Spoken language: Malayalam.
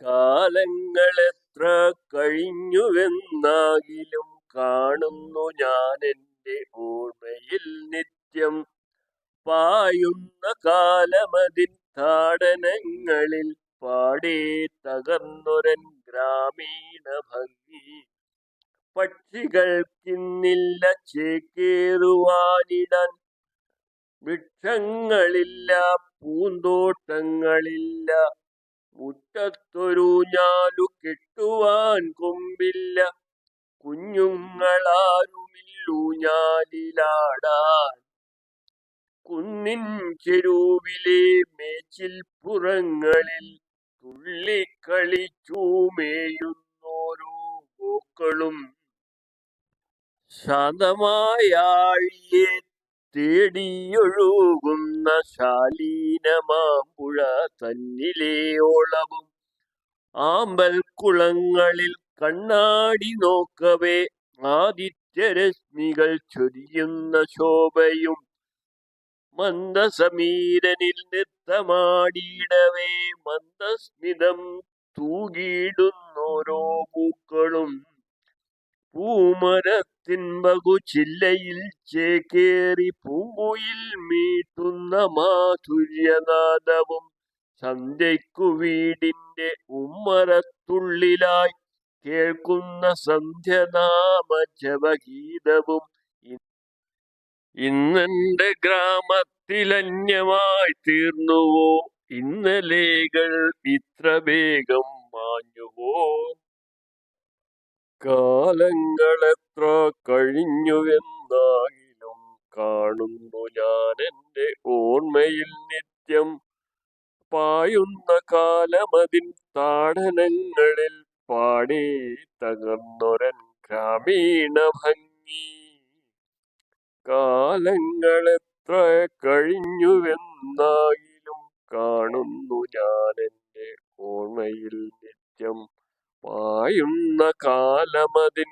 കാലങ്ങളെത്ര കഴിഞ്ഞുവെന്നാകിലും കാണുന്നു ഞാനെന്റെ ഓർമ്മയിൽ നിത്യം പായുന്ന കാലമതിൻ താടനങ്ങളിൽ പാടേ തകർന്നൊരൻ ഗ്രാമീണ ഭംഗി. പക്ഷികൾക്കിന്നില്ല ചേക്കേറുവാനിടാൻ, വൃക്ഷങ്ങളില്ല, പൂന്തോട്ടങ്ങളില്ല, മുറ്റത്തൊരു ഞാലു കെട്ടുവാൻ കൊമ്പില്ല, കുഞ്ഞുങ്ങളാരുമില്ലൂഞ്ഞാലിലാടാൻ. കുന്നിൻ ചെരുവിലെ മേച്ചിൽപ്പുറങ്ങളിൽ തുള്ളിക്കളിച്ചു മേയുന്നോരോ പൂക്കളും ശാന്തമായ ആഴിയെ തേടിയൊഴുകുന്ന ശാലീനമാമ്പുഴ തന്നിലെ ഓളവും ആമ്പൽക്കുളങ്ങളിൽ കണ്ണാടി നോക്കവേ ആദിത്യരശ്മികൾ ചൊരിയുന്ന ശോഭയും മന്ദസമീരനിൽ നൃത്തമാടിയിടവേ മന്ദസ്മിതം തൂകിയിടുന്നോരോ പൂക്കളും പൂമരത്തിൻ ബഹുചില്ലയിൽ ചേക്കേറി പൂങ്കുയിൽ മീട്ടുന്ന മാധുര്യനാദവും സന്ധ്യയ്ക്കു വീടിന്റെ ഉമ്മറത്തുള്ളിലായി കേൾക്കുന്ന സന്ധ്യനാമ ജപഗീതവും ഇന്നെന്റെ ഗ്രാമത്തിലന്യമായി തീർന്നുവോ, ഇന്നലെകൾ ഇത്ര വേഗം മാഞ്ഞുവോ. കാലങ്ങളെത്ര കഴിഞ്ഞുവെന്നാകിലും കാണുന്നു ഞാനെന്റെ ഓർമ്മയിൽ നിത്യം പായുന്ന കാലമതിൻ താടനങ്ങളിൽ പാടേ തകർന്നൊരൻ ഗ്രാമീണ ഭംഗി. കാലങ്ങളെത്ര കഴിഞ്ഞുവെന്നാകിലും കാണുന്നു ഞാനെന്റെ ഓർമ്മയിൽ നിത്യം പായുന്ന കാലമതിൻ